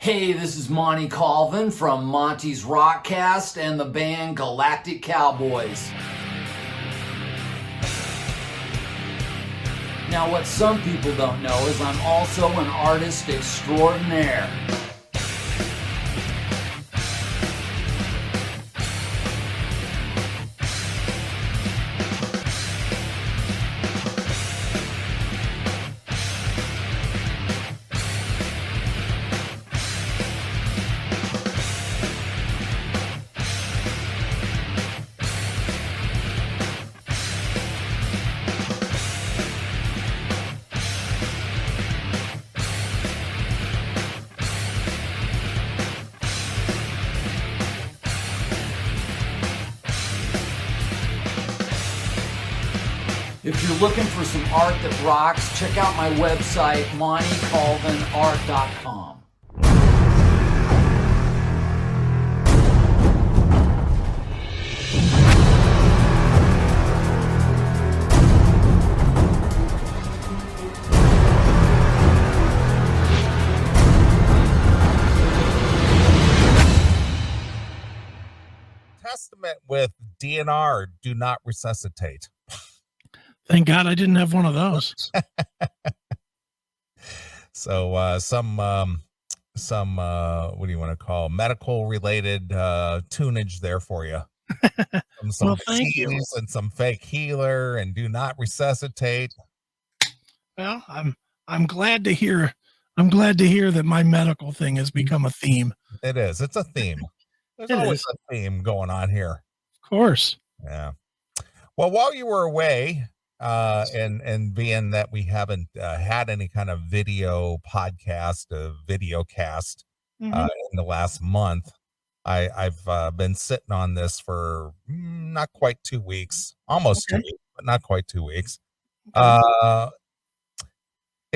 Hey, this is Monty Colvin from Monty's Rockcast and the band Galactic Cowboys. Now, what some people don't know is I'm also an artist extraordinaire. If you're looking for some art that rocks, check out my website, montycolvinart.com. Testament with DNR, do not resuscitate. Thank God I didn't have one of those. So some what do you want to call medical related tunage there for you. Some Well, thank you. And some fake healer and do not resuscitate. Well, I'm glad to hear that my medical thing has become a theme. It is. It's a theme. There's always a theme going on here. Of course. Yeah. Well, while you were away, and being that we haven't had any kind of video podcast, video cast in the last month, I've been sitting on this for not quite 2 weeks, almost 2 weeks, but not quite 2 weeks. It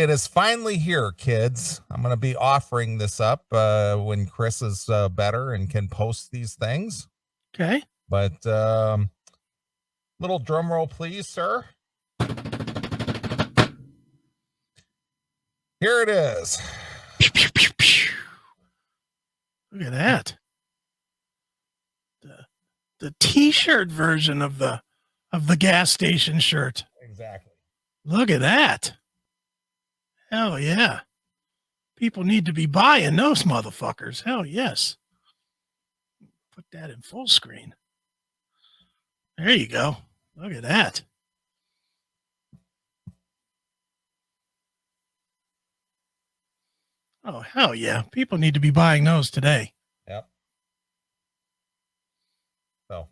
is finally here, kids. I'm going to be offering this up when Chris is better and can post these things. Okay. But little drum roll, please, sir. Here it is. Pew, pew, pew, pew. Look at that. The t-shirt version of the gas station shirt. Exactly. Look at that. Hell yeah. People need to be buying those motherfuckers. Hell yes. Put that in full screen. There you go. Look at that. Oh, hell yeah. People need to be buying those today. Yep. So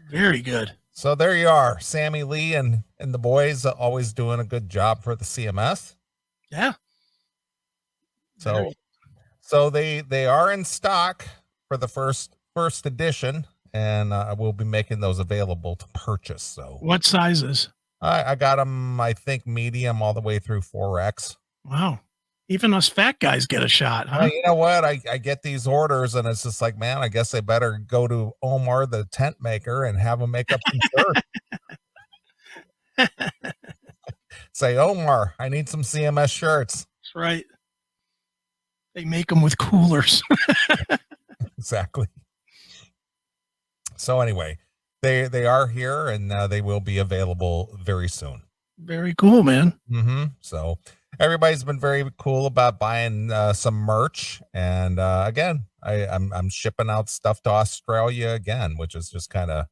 very good. So there you are. Sammy Lee and the boys always doing a good job for the CMS. Yeah. So they are in stock for the first edition, and we'll be making those available to purchase. So what sizes? I got them, I think, medium all the way through 4X. Wow. Even us fat guys get a shot, huh? Well, you know what? I get these orders, and it's just like, man, I guess I better go to Omar, the tent maker, and have him make up some shirts. Say, Omar, I need some CMS shirts. That's right. They make them with coolers. Exactly. So anyway, they are here, and they will be available very soon. Very cool, man. So everybody's been very cool about buying some merch, and again, I'm shipping out stuff to Australia again, which is just kind of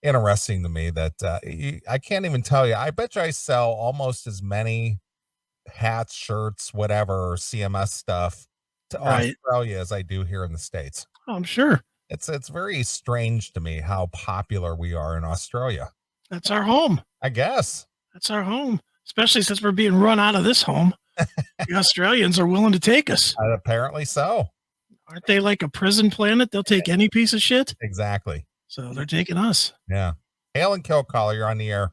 interesting to me. That I can't even tell you. I bet you I sell almost as many hats, shirts, whatever CMS stuff to Australia as I do here in the States. Oh, I'm sure. It's very strange to me how popular we are in Australia. That's our home. I guess. That's our home, especially since we're being run out of this home. The Australians are willing to take us. Apparently so. Aren't they like a prison planet? They'll take any piece of shit. Exactly. So they're taking us. Yeah. Hail and Kill Caller, you're on the air.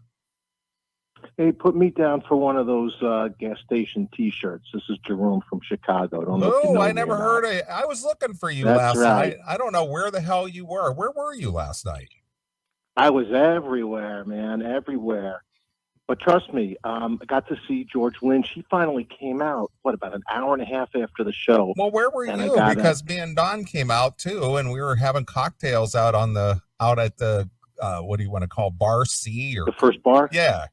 Hey, put me down for one of those gas station T-shirts. This is Jerome from Chicago. I never heard of it. I was looking for you last night. I don't know where the hell you were. Where were you last night? I was everywhere, man, everywhere. But trust me, I got to see George Lynch. He finally came out, about an hour and a half after the show. Well, where were And you? Because me and Don came out too, and we were having cocktails out at the what do you want to call, Bar C, or the first bar? Yeah.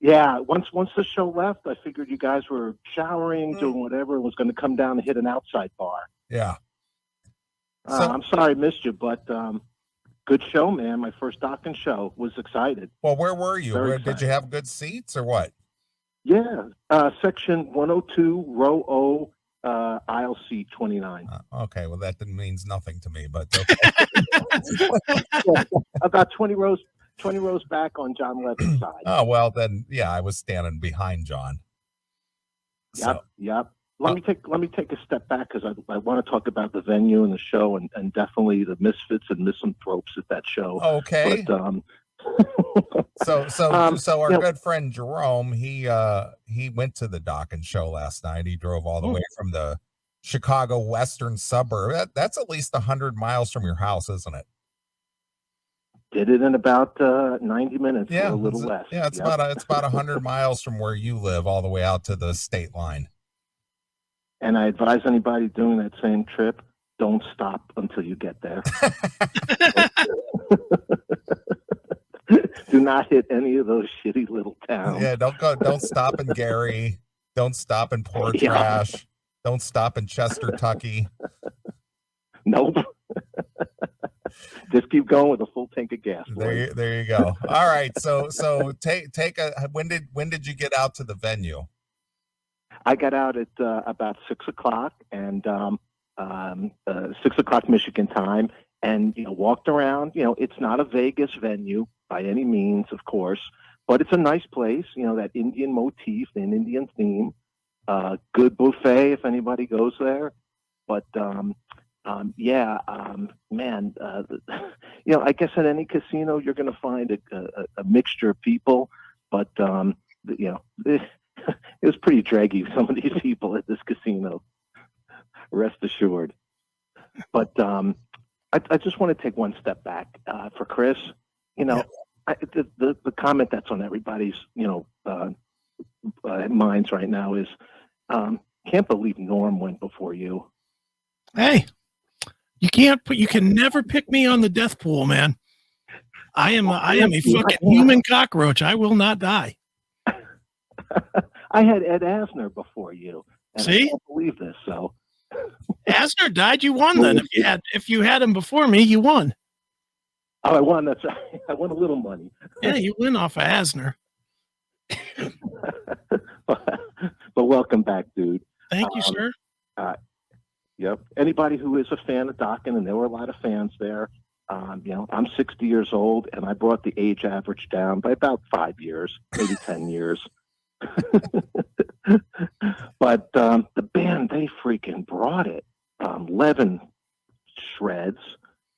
Yeah, once the show left, I figured you guys were showering, doing whatever, and was going to come down and hit an outside bar. Yeah. So, I'm sorry I missed you, but good show, man. My first docking show. Was excited. Well, where were you? Did you have good seats or what? Yeah, section 102, row O, aisle C 29. Okay, well that means nothing to me, but Yeah, about 20 rows back on John Levin's side. Oh well, then yeah, I was standing behind John. Yep. Let me take a step back because I want to talk about the venue and the show and definitely the misfits and misanthropes at that show. Okay. But, so our good friend Jerome, he went to the Dockin' show last night. He drove all the way from the Chicago western suburb. That's at least 100 miles from your house, isn't it? Did it in about 90 minutes, yeah, or a little less. Yeah, it's about 100 miles from where you live, all the way out to the state line. And I advise anybody doing that same trip, don't stop until you get there. Do not hit any of those shitty little towns. Yeah, don't stop in Gary. Don't stop in Port Trash. Don't stop in Chester, Tucky. Nope. Just keep going with a full tank of gas. There you go. All right. So when did you get out to the venue? I got out at about 6:00 and 6:00 Michigan time, and walked around. It's not a Vegas venue by any means, of course, but it's a nice place. That Indian motif, an Indian theme. Good buffet if anybody goes there, but man, I guess at any casino you're going to find a mixture of people, but it was pretty draggy, some of these people at this casino, rest assured. But I just want to take one step back for Chris. The comment that's on everybody's minds right now is, can't believe Norm went before you. Hey, you can never pick me on the death pool, man. I am a fucking human cockroach. I will not die. I had Ed Asner before you. And see? I can't believe this. So Asner died. You won then. If you had him before me, you won. Oh, I won. That's right. I won a little money. Yeah, you win off of Asner. But welcome back, dude. Thank you, sir. Yep. Anybody who is a fan of Dockin', and there were a lot of fans there. I'm 60 years old, and I brought the age average down by about 5 years, maybe 10 years. But the band, they freaking brought it. Levin shreds.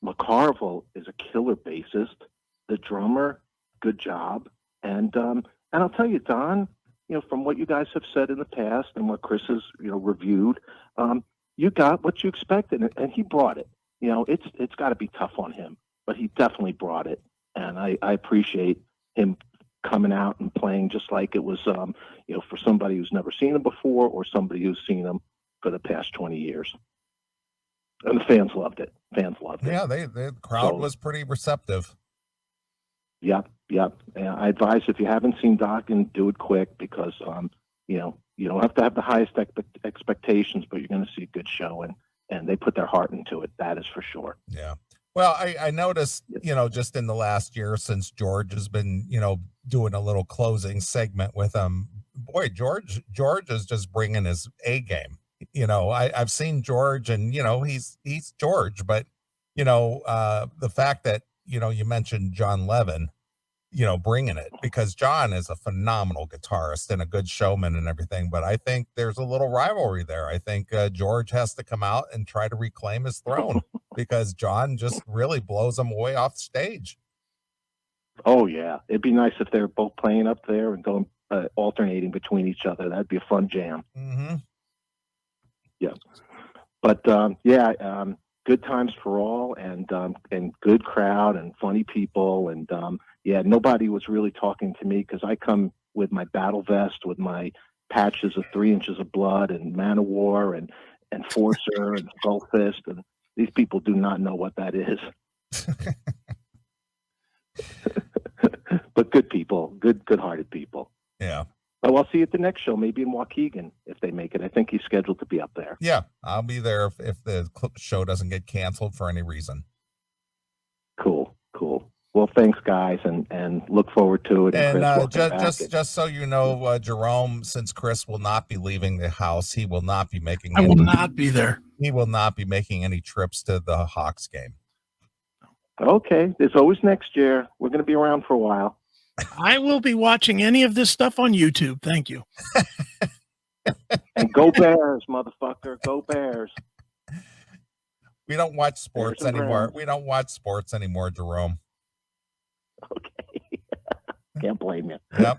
McCarville is a killer bassist. The drummer, good job. And I'll tell you, Don, from what you guys have said in the past and what Chris has reviewed, you got what you expected, and he brought it. It's got to be tough on him, but he definitely brought it, and I appreciate him coming out and playing just like it was, for somebody who's never seen him before or somebody who's seen him for the past 20 years. And the fans loved it. Yeah, the crowd was pretty receptive. Yep. And I advise, if you haven't seen Dockin', do it quick, because you don't have to have the highest expectations, but you're going to see a good show, and they put their heart into it. That is for sure. Yeah. Well, I noticed, just in the last year, since George has been, doing a little closing segment with him, boy, George is just bringing his A game. I've seen George, and, he's George, but, the fact that, you mentioned John Levin, bringing it, because John is a phenomenal guitarist and a good showman and everything. But I think there's a little rivalry there. I think George has to come out and try to reclaim his throne because John just really blows him away off stage. Oh, yeah. It'd be nice if they were both playing up there and going alternating between each other. That'd be a fun jam. Mm-hmm. Yeah. But, good times for all, and good crowd and funny people. And, yeah, nobody was really talking to me because I come with my battle vest, with my patches of 3 inches of blood and Man of War and Enforcer and Skull Fist, and these people do not know what that is. But good people, good-hearted people. Yeah. Oh, I'll see you at the next show, maybe in Waukegan if they make it. I think he's scheduled to be up there. Yeah, I'll be there if the show doesn't get canceled for any reason. Cool. Well, thanks, guys, and look forward to it. And Chris, just so you know, Jerome, since Chris will not be leaving the house, he will not be making. I will not be there. He will not be making any trips to the Hawks game. Okay, there's always next year. We're going to be around for a while. I will be watching any of this stuff on YouTube. Thank you. And go Bears, motherfucker. Go Bears. We don't watch sports anymore. Browns. We don't watch sports anymore, Jerome. Okay. Can't blame you. Yep.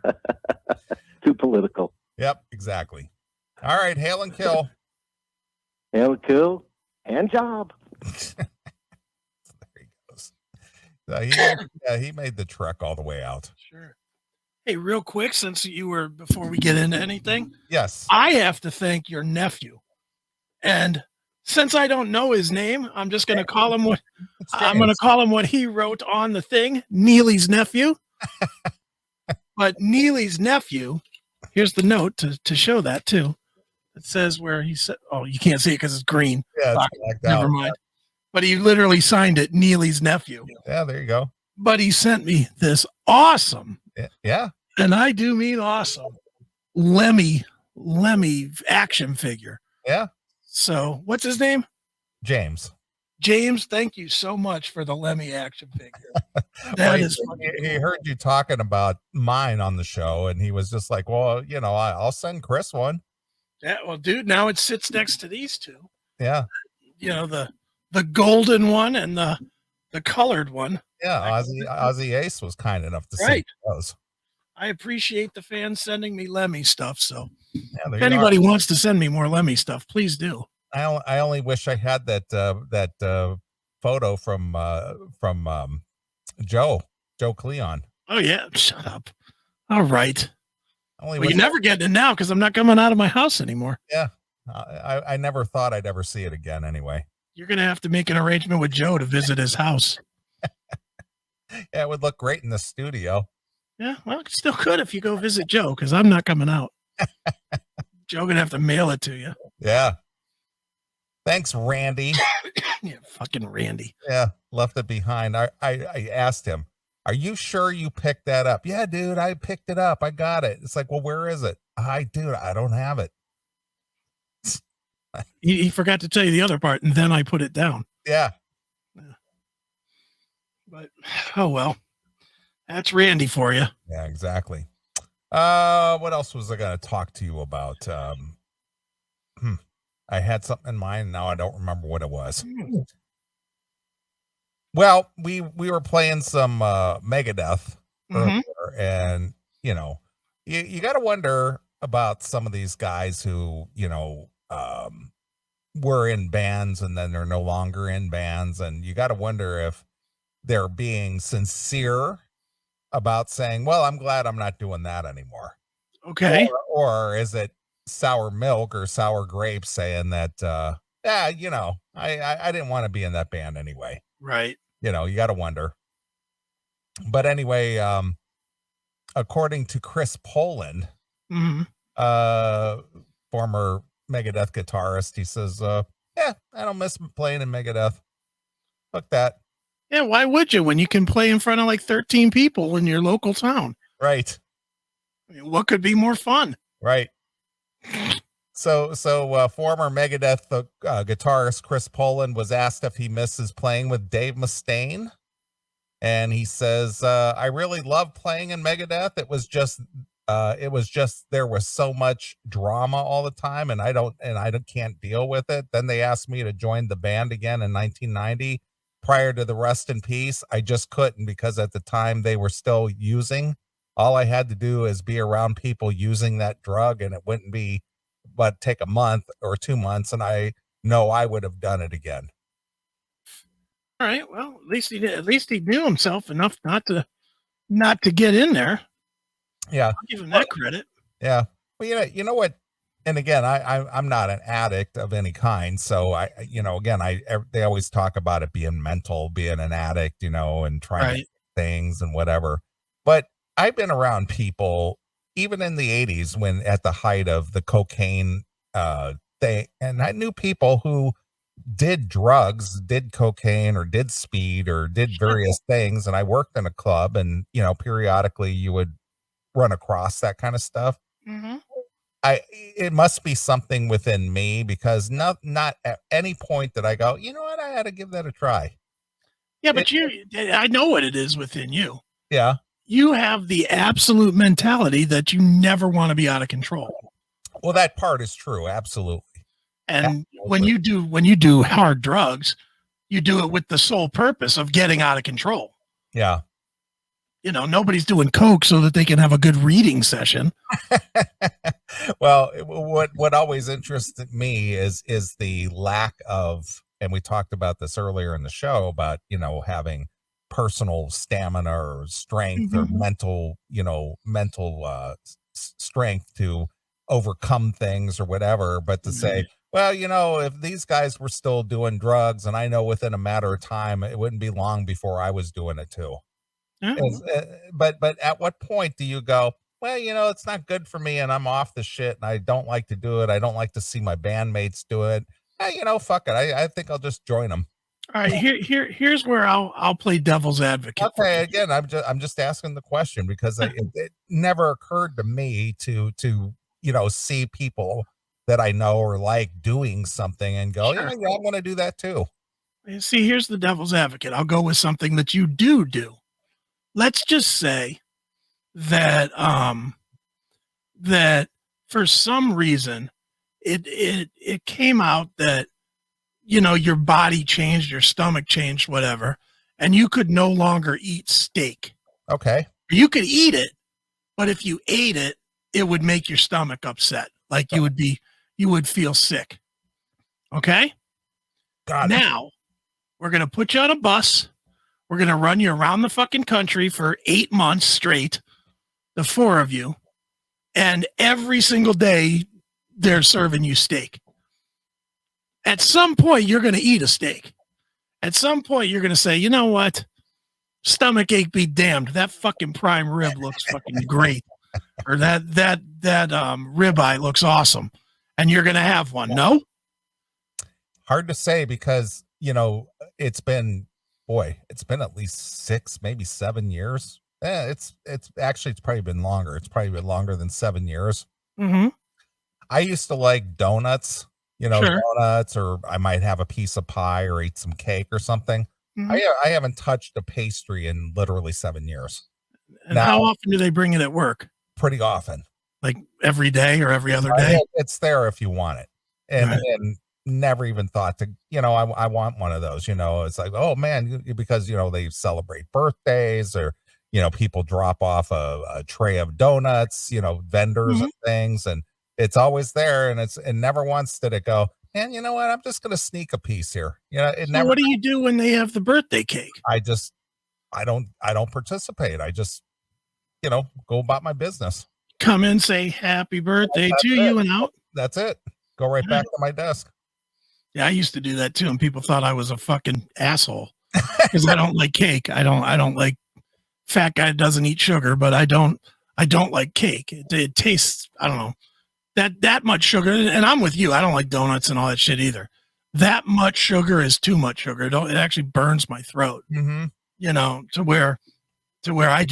Too political. Yep, exactly. All right, hail and kill. Hail and kill. Hand job. There he goes. He made the trek all the way out. Sure. Hey, real quick, since you were, before we get into anything, Yes. I have to thank your nephew. And since I don't know his name, I'm just going to call him what he wrote on the thing, Neely's nephew. But Neely's nephew, here's the note to show that too. It says where he said, oh, you can't see it because it's green. Yeah, it's blacked Never out. mind. But he literally signed it, Neely's nephew. Yeah, there you go. But he sent me this awesome, Yeah. and I do mean awesome, Lemmy action figure. Yeah. So what's his name? James. James, thank you so much for the Lemmy action figure. That Well, is he heard you talking about mine on the show, and he was just like, well, I'll send Chris one. Yeah, well, dude, now it sits next to these two. Yeah. The golden one and the colored one. Yeah, Ozzy Ace was kind enough to send those. I appreciate the fans sending me Lemmy stuff. So Yeah, if anybody wants to send me more Lemmy stuff, please do. I only wish I had that photo from Joe Cleon. Oh yeah, shut up. All right. Well, You're never getting it now because I'm not coming out of my house anymore. Yeah, I never thought I'd ever see it again. Anyway, you're gonna have to make an arrangement with Joe to visit his house. Yeah, it would look great in the studio. Yeah, well, it still could if you go visit Joe because I'm not coming out. Joe gonna have to mail it to you. Yeah. Thanks, Randy. Yeah, fucking Randy. Yeah, left it behind. I asked him, "Are you sure you picked that up?" "Yeah, dude, I picked it up. I got it." It's like, well, where is it? Dude, I don't have it. He forgot to tell you the other part, and then I put it down. Yeah. But oh well, that's Randy for you. Yeah, exactly. What else was I going to talk to you about? I had something in mind. Now I don't remember what it was. Well, we were playing some Megadeth earlier, and you got to wonder about some of these guys who were in bands and then they're no longer in bands, and you got to wonder if they're being sincere about saying, "Well, I'm glad I'm not doing that anymore." Okay. Or is it sour milk or sour grapes saying that, I didn't want to be in that band anyway. Right. You got to wonder. But anyway, according to Chris Poland, former Megadeth guitarist, he says, I don't miss playing in Megadeth. Fuck that. Yeah, why would you when you can play in front of like 13 people in your local town? Right. I mean, what could be more fun? Right. So former Megadeth guitarist Chris Poland was asked if he misses playing with Dave Mustaine, and he says, "I really love playing in Megadeth. It was just there was so much drama all the time, and I can't deal with it. Then they asked me to join the band again in 1990, prior to the Rest in Peace. I just couldn't because at the time they were still using. All I had to do is be around people using that drug, and it wouldn't be but take a month or 2 months, and I know I would have done it again." All right. Well, at least he knew himself enough not to not to get in there. Yeah. I'll give him that credit. Yeah. Well, you know what? And again, I'm not an addict of any kind. So they always talk about it being mental, being an addict, and trying to do things and whatever. But I've been around people, even in the 80s, when at the height of the cocaine thing, and I knew people who did drugs, did cocaine or did speed or did various things. And I worked in a club, and, periodically you would run across that kind of stuff. Mm-hmm. It must be something within me, because not at any point did I go, you know what, I had to give that a try. Yeah, but I know what it is within you. Yeah. You have the absolute mentality that you never want to be out of control. Well, that part is true. Absolutely. And when you do hard drugs, you do it with the sole purpose of getting out of control. Yeah. Nobody's doing coke so that they can have a good reading session. Well, what always interested me is the lack of, and we talked about this earlier in the show about, having personal stamina or strength or mental strength to overcome things or whatever, but to say, well, if these guys were still doing drugs, and I know within a matter of time, it wouldn't be long before I was doing it too. But at what point do you go, well, it's not good for me and I'm off the shit and I don't like to do it. I don't like to see my bandmates do it. Fuck it. I think I'll just join them. All right, here's where I'll play devil's advocate. Okay, again, I'm just asking the question because it never occurred to me to see people that I know or like doing something and go, yeah, I want to do that too. See, here's the devil's advocate. I'll go with something that you do. Let's just say that that for some reason it came out that your body changed, your stomach changed, whatever, and you could no longer eat steak. Okay. You could eat it, but if you ate it, it would make your stomach upset. Like you would feel sick. Okay? Got it. Now, we're going to put you on a bus. We're going to run you around the fucking country for 8 months straight, the four of you. And every single day, they're serving you steak. At some point, you're going to eat a steak. At some point, you're going to say, you know what? Stomach ache be damned. That fucking prime rib looks fucking great. Or that ribeye looks awesome. And you're going to have one. No? Hard to say because, it's been at least 6, maybe 7 years. It's probably been longer. It's probably been longer than 7 years. Mm-hmm. I used to like donuts, donuts, or I might have a piece of pie or eat some cake or something. Mm-hmm. I haven't touched a pastry in literally 7 years. And now, how often do they bring it at work? Pretty often. Like every day or every other day? It's there if you want it. And never even thought to, I want one of those, it's like, oh man, because, they celebrate birthdays or, people drop off a tray of donuts, vendors and things, and it's always there. And never once did it go, man, you know what? I'm just going to sneak a piece here. What do you do when they have the birthday cake? I don't participate. I just, go about my business. Come in, say happy birthday to you and out. That's it. Go right back to my desk. Yeah, I used to do that too, and people thought I was a fucking asshole because I don't like cake. I don't like fat guy doesn't eat sugar, but I don't like cake. It tastes, I don't know, that much sugar. And I'm with you. I don't like donuts and all that shit either. That much sugar is too much sugar. It actually burns my throat. Mm-hmm. To where I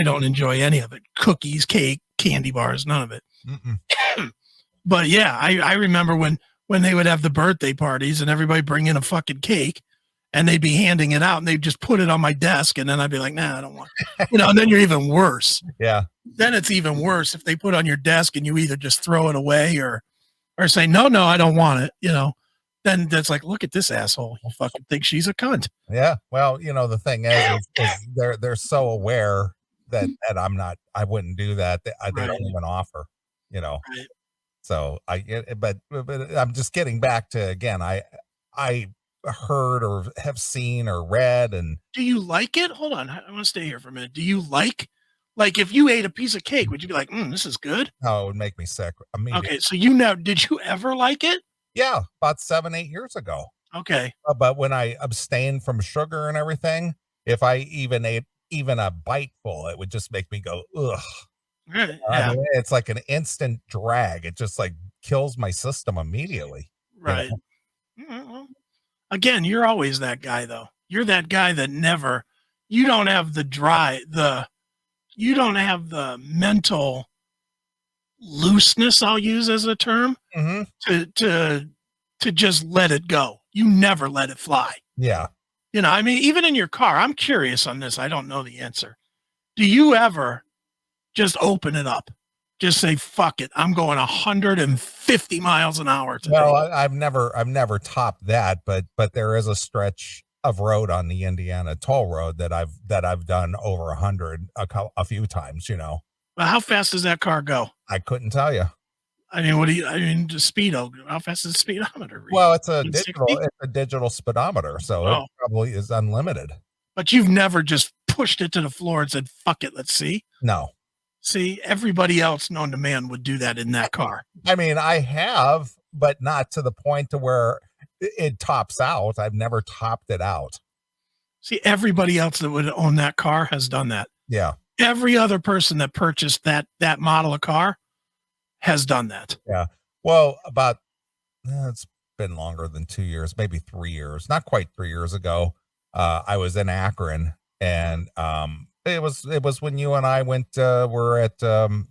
don't enjoy any of it. Cookies, cake, candy bars, none of it. But yeah, I remember when they would have the birthday parties and everybody bring in a fucking cake and they'd be handing it out and they'd just put it on my desk. And then I'd be like, nah, I don't want it. And then you're even worse. Yeah. Then it's even worse if they put it on your desk and you either just throw it away or say, no, I don't want it. Then that's like, look at this asshole. He fucking thinks she's a cunt. Yeah. Well, the thing is they're so aware that I wouldn't do that. They don't even offer, Right. So but I'm just getting back to, again, I heard or have seen or read. And Do you like it? Hold on. I want to stay here for a minute. Do you like if you ate a piece of cake, would you be like, this is good? no, it would make me sick immediately. Okay. So did you ever like it? Yeah, about 7-8 years ago. Okay. But when I abstained from sugar and everything, if I even ate even a bite full, it would just make me go, ugh. Right. I Yeah. mean, it's like an instant drag. It just like kills my system immediately. Right. Well, again, you're always that guy, though. You're that guy that you don't have you don't have the mental looseness, I'll use as a term, to just let it go. You never let it fly. Yeah. I mean, even in your car, I'm curious on this. I don't know the answer. Do you ever just open it up? Just say, fuck it. I'm going 150 miles an hour today. Well, I've never topped that, but there is a stretch of road on the Indiana toll road that I've done over 100 a few times, Well, how fast does that car go? I couldn't tell you. I mean, the speedo, how fast is the speedometer read? Well, it's a 160? digital speedometer, so it probably is unlimited. But you've never just pushed it to the floor and said, fuck it, let's see? No. See, everybody else known to man would do that in that car. I mean, I have, but not to the point to where it tops out. I've never topped it out. See, everybody else that would own that car has done that. Yeah. Every other person that purchased that model of car has done that. Yeah. Well, it's been longer than 2 years, maybe 3 years, not quite 3 years ago. I was in Akron, and it was when you and I were at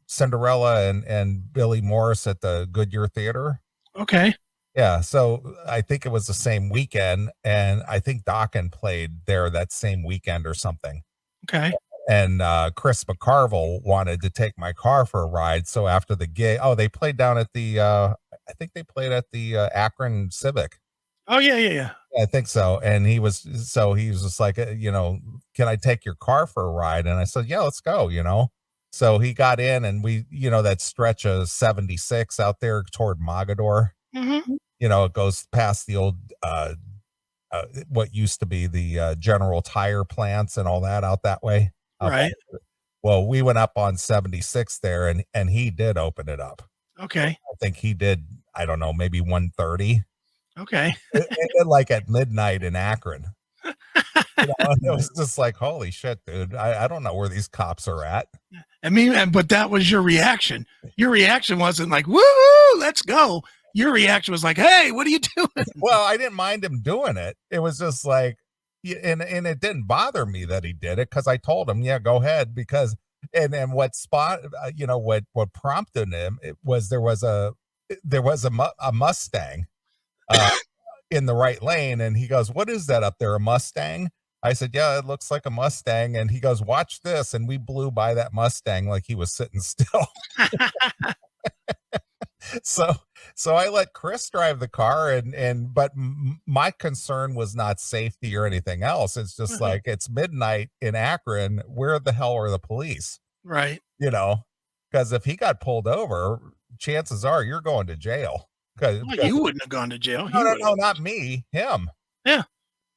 Cinderella and Billy Morris at the Goodyear Theater. Okay. Yeah, so I think it was the same weekend, and I think Dokken played there that same weekend or something. Okay. And Chris McCarville wanted to take my car for a ride. So after the gig, they played down at the I think they played at the Akron Civic. Oh yeah. I think so. And he was just like, can I take your car for a ride? And I said, yeah, let's go, So he got in, and we, that stretch of 76 out there toward Mogador, it goes past the old, what used to be the General Tire plants and all that out that way. Right. Well, we went up on 76 there, and he did open it up. Okay. I think he did, I don't know, maybe 130. Okay. Like at midnight in Akron. It was just like, holy shit, dude. I don't know where these cops are at. I mean, but that was your reaction. Your reaction wasn't like, woo, let's go. Your reaction was like, hey, what are you doing? Well, I didn't mind him doing it. It was just like, and it didn't bother me that he did it, because I told him, yeah, go ahead, because and what what prompted him, it was there was a Mustang in the right lane, and he goes, what is that up there, a Mustang? I said, yeah, it looks like a Mustang. And he goes, watch this, and we blew by that Mustang like he was sitting still. So I let Chris drive the car, but my concern was not safety or anything else. It's just like, it's midnight in Akron. Where the hell are the police? Right. Because if he got pulled over, chances are you're going to jail. Well, you wouldn't have gone to jail. No, not me, him. Yeah.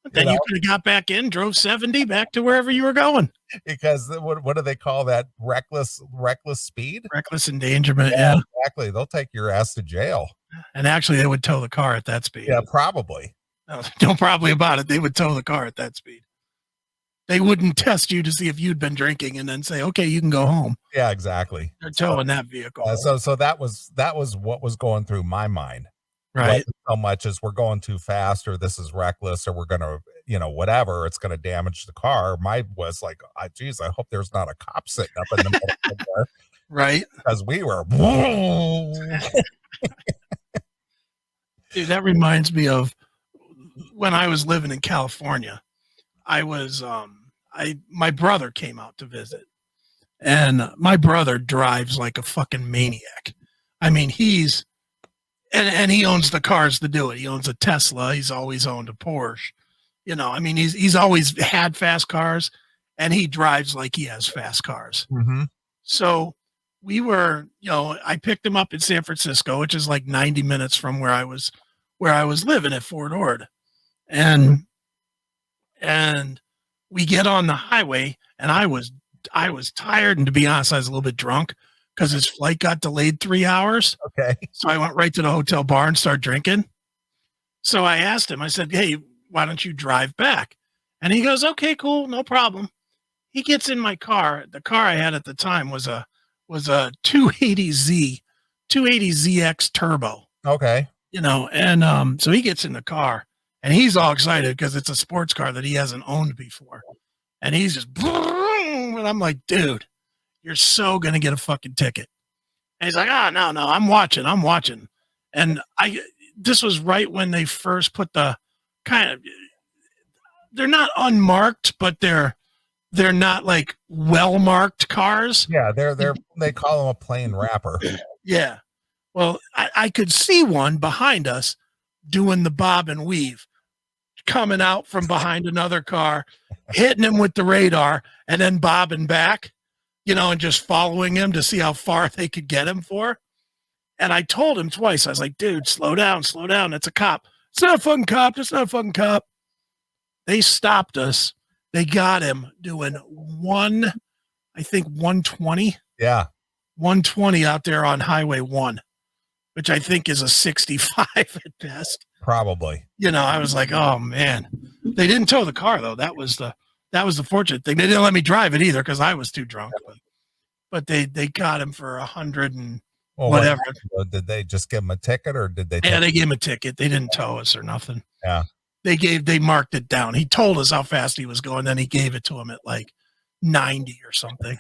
But then you could have got back in, drove 70 back to wherever you were going. Because what do they call that? Reckless speed? Reckless endangerment. Yeah. Exactly. They'll take your ass to jail. And actually, they would tow the car at that speed. Yeah, probably. No, don't probably about it. They would tow the car at that speed. They wouldn't test you to see if you'd been drinking and then say, okay, you can go home. Yeah, exactly. They're towing that vehicle. So that was what was going through my mind. Right. So much as we're going too fast, or this is reckless, or we're going to, whatever, it's going to damage the car. Mine was like, geez, I hope there's not a cop sitting up in the middle of there. Right. Because we were. Dude, that reminds me of when I was living in California. I was, my brother came out to visit, and my brother drives like a fucking maniac. I mean, and he owns the cars to do it. He owns a Tesla. He's always owned a Porsche. I mean, he's always had fast cars, and he drives like he has fast cars. Mm-hmm. So we were, I picked him up in San Francisco, which is like 90 minutes from where I was living at Fort Ord. And we get on the highway, and I was tired, and to be honest, I was a little bit drunk because his flight got delayed 3 hours. Okay. So I went right to the hotel bar and started drinking. So I asked him, I said, hey, why don't you drive back? And he goes, okay, cool, no problem. He gets in my car. The car I had at the time was a 280ZX turbo. Okay. You know, and so he gets in the car and he's all excited because it's a sports car that he hasn't owned before. And he's just, and I'm like, dude, you're so going to get a fucking ticket. And he's like, no, I'm watching. And this was right when they first put the they're not unmarked, but they're not like well-marked cars. Yeah. They call them a plain wrapper. Yeah. Well, I could see one behind us doing the bob and weave, coming out from behind another car, hitting him with the radar, and then bobbing back, you know, and just following him to see how far they could get him for. And I told him twice, I was like, dude, slow down. It's a cop. It's not a fucking cop. It's not a fucking cop. They stopped us. They got him doing 120. Yeah. 120 out there on Highway 1, which I think is a 65 at best. Probably. You know, I was like, oh man. They didn't tow the car though. That was the fortunate thing. They didn't let me drive it either because I was too drunk. But they got him for 100 and whatever. Did they just give him a ticket or did they? Yeah, they gave him a ticket. They didn't tow us or nothing. Yeah. They marked it down. He told us how fast he was going. Then he gave it to him at like 90 or something.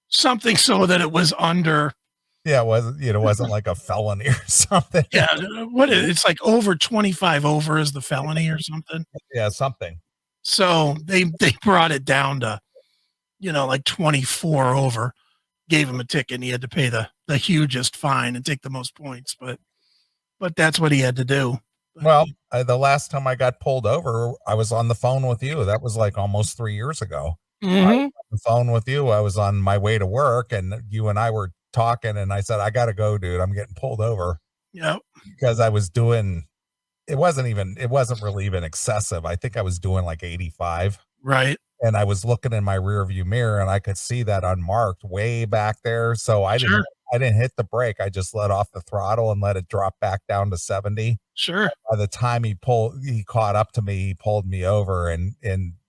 Something so that it was under. Yeah, it wasn't like a felony or something. Yeah, it's like over 25 over is the felony or something. Yeah, something. So they brought it down to, you know, like 24 over. Gave him a ticket and he had to pay the hugest fine and take the most points, but that's what he had to do. Well, the last time I got pulled over, I was on the phone with you. That was like almost 3 years ago. Mm-hmm. I was on the phone with you. I was on my way to work and you and I were talking and I said, I got to go, dude. I'm getting pulled over. Yep. Because I was doing, it wasn't really even excessive. I think I was doing like 85. Right. And I was looking in my rear view mirror and I could see that unmarked way back there. So I didn't hit the brake. I just let off the throttle and let it drop back down to 70. Sure. By the time he caught up to me, he pulled me over and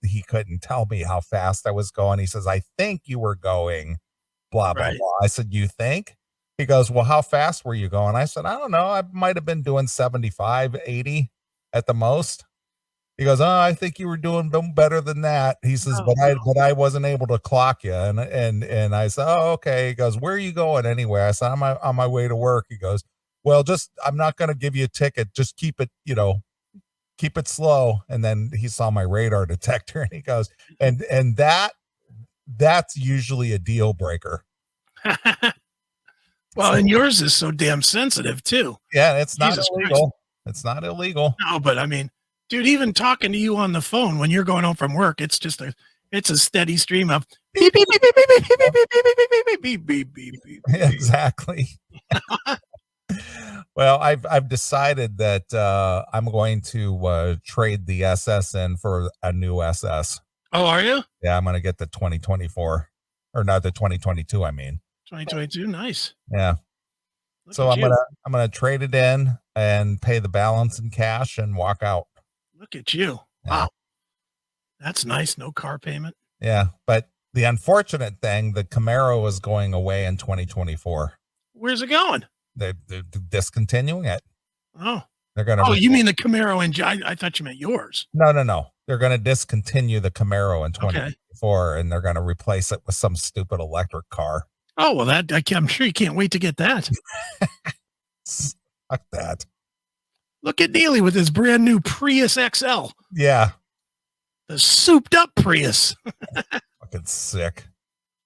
he couldn't tell me how fast I was going. He says, I think you were going blah, blah, blah. I said, you think? He goes, well, how fast were you going? I said, I don't know. I might've been doing 75, 80 at the most. He goes, oh, I think you were doing better than that. He says, but I wasn't able to clock you. And I said, oh, okay. He goes, where are you going anyway? I said, I'm on my way to work. He goes, well, I'm not going to give you a ticket. Just keep it, keep it slow. And then he saw my radar detector and he goes, and that's usually a deal breaker. Well, and yours is so damn sensitive too. Yeah. It's not Jesus illegal. Christ. It's not illegal. No, but I mean, dude, even talking to you on the phone when you're going home from work, it's a steady stream of beep, beep, beep, beep, beep, beep, beep, beep, beep, beep, beep, beep, beep. Exactly. Well, I've decided that I'm going to trade the SS in for a new SS. Oh, are you? Yeah, I'm going to get the 2024 or not the 2022. I mean, 2022. Nice. Yeah. So I'm gonna trade it in and pay the balance in cash and walk out. Look at you. Yeah. Wow. That's nice. No car payment. Yeah. But the unfortunate thing, the Camaro is going away in 2024. Where's it going? They're discontinuing it. Oh. They're going to. Oh, you mean the Camaro engine? I thought you meant yours. No. They're going to discontinue the Camaro in 2024 and they're going to replace it with some stupid electric car. Oh, well, I'm sure you can't wait to get that. Fuck that. Look at Neeley with his brand new Prius XL. Yeah. The souped up Prius. Fucking sick.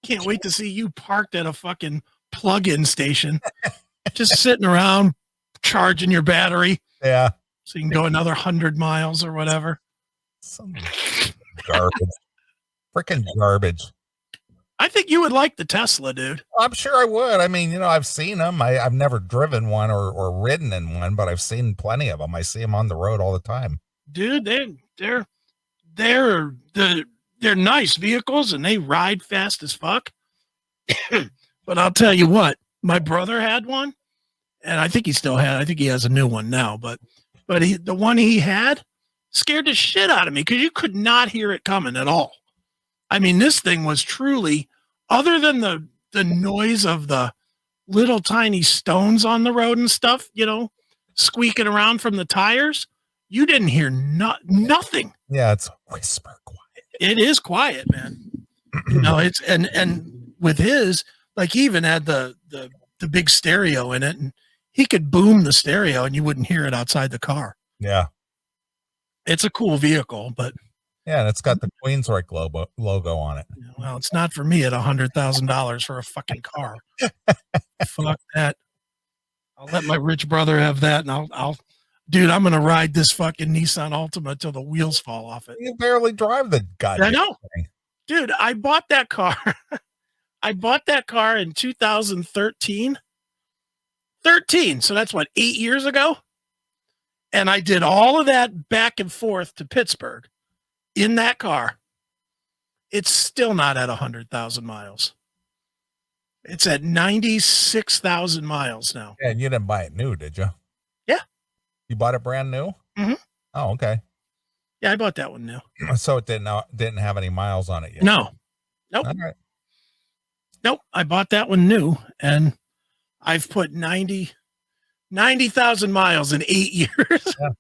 Can't wait to see you parked at a fucking plug-in station. Just sitting around charging your battery. Yeah. So you can go another 100 miles or whatever. Some garbage. Freaking garbage. I think you would like the Tesla, dude. I'm sure I would. I mean, I've seen them. I've never driven one or ridden in one, but I've seen plenty of them. I see them on the road all the time. dude, they're nice vehicles and they ride fast as fuck. But I'll tell you what, my brother had one, and I think he has a new one now, but the one he had scared the shit out of me because you could not hear it coming at all. I mean, this thing was truly, other than the noise of the little tiny stones on the road and stuff, squeaking around from the tires, you didn't hear nothing. Yeah, it's whisper quiet. It is quiet, man. It's and with his, like, he even had the big stereo in it, and he could boom the stereo and you wouldn't hear it outside the car. Yeah. It's a cool vehicle, but yeah, and it's got the Queensryche logo on it. Well, it's not for me at $100,000 for a fucking car. Fuck that. I'll let my rich brother have that, and dude, I'm gonna ride this fucking Nissan Altima till the wheels fall off it. You barely drive the goddamn I know, thing. Dude. I bought that car. I bought that car in 2013. So that's what, 8 years ago. And I did all of that back and forth to Pittsburgh in that car. It's still not at 100,000 miles. It's at 96,000 miles now. Yeah, and you didn't buy it new, did you? Yeah. You bought it brand new? Mm-hmm. Oh, okay. Yeah, I bought that one new. So it didn't have any miles on it yet? No. Nope. All right. Nope. I bought that one new, and I've put 90,000 miles in 8 years. Yeah.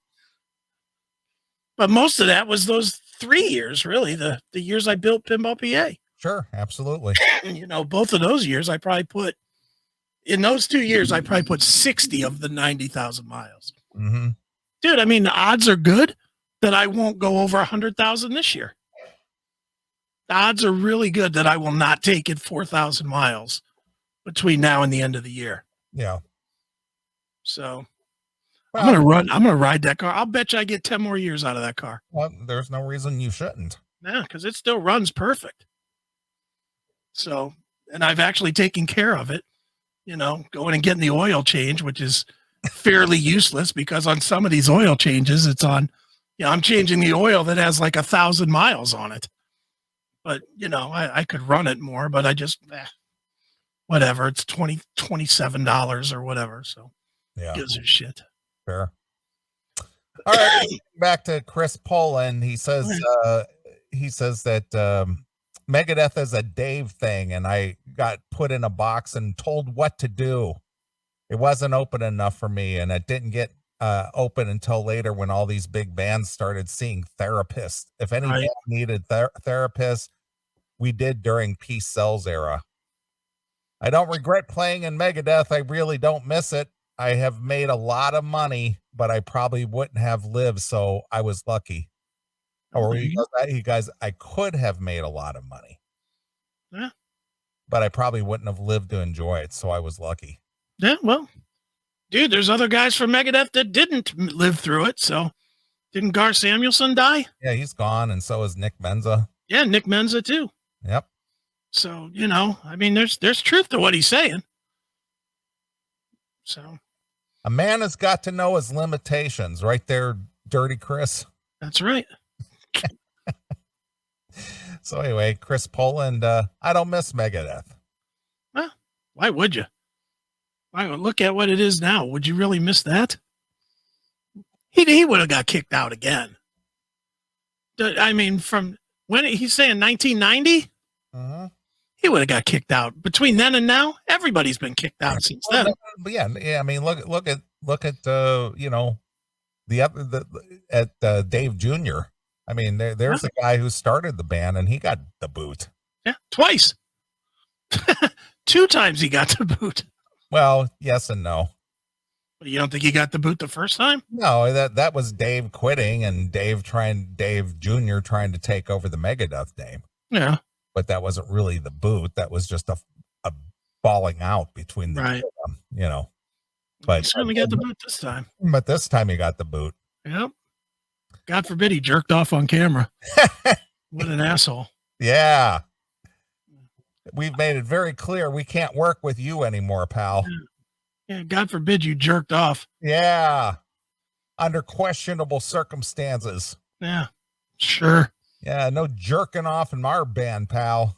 But most of that was those 3 years, really, the years I built Pinball PA. Sure, absolutely. Both of those years, in those 2 years, I probably put 60 of the 90,000 miles. Mm-hmm. Dude, I mean, the odds are good that I won't go over 100,000 this year. The odds are really good that I will not take it 4,000 miles between now and the end of the year. Yeah. So I'm gonna ride that car. I'll bet you I get 10 more years out of that car. Well, there's no reason you shouldn't. Yeah, because it still runs perfect. So, and I've actually taken care of it, going and getting the oil change, which is fairly useless because on some of these oil changes, it's on, I'm changing the oil that has like 1,000 miles on it. But, I could run it more, but I just, whatever. It's $27 or whatever. So yeah, gives a shit. Fair. All right. Back to Chris Poland. He says that Megadeth is a Dave thing, and I got put in a box and told what to do. It wasn't open enough for me, and it didn't get open until later when all these big bands started seeing therapists. If any band needed therapists, we did during Peace Cells era. I don't regret playing in Megadeth. I really don't miss it. I have made a lot of money, but I probably wouldn't have lived, so I was lucky. Or he goes, I could have made a lot of money. Yeah. But I probably wouldn't have lived to enjoy it, so I was lucky. Yeah, well, dude, there's other guys from Megadeth that didn't live through it, so didn't Gar Samuelson die? Yeah, he's gone, and so is Nick Menza. Yeah, Nick Menza too. Yep. So, I mean, there's truth to what he's saying. So a man has got to know his limitations, right there, Dirty Chris. That's right. So anyway, Chris Poland, I don't miss Megadeth. Well, why would you? Look at what it is now. Would you really miss that? He would have got kicked out again. I mean, from when he's saying 1990, he would have got kicked out. Between then and now, everybody's been kicked out since then. But yeah. I mean, look at Dave Jr. I mean, there's a guy who started the band and he got the boot. Yeah, twice. 2 times he got the boot. Well, yes and no. You don't think he got the boot the first time? No, that was Dave quitting and Dave Jr. trying to take over the Megadeth name. Yeah. But that wasn't really the boot. That was just a falling out between the two of them, But he certainly got the boot this time. But this time he got the boot. Yep. God forbid he jerked off on camera. What an asshole. Yeah. We've made it very clear we can't work with you anymore, pal. Yeah, God forbid you jerked off. Yeah. under questionable circumstances. Yeah, sure. Yeah, no jerking off in our band, pal.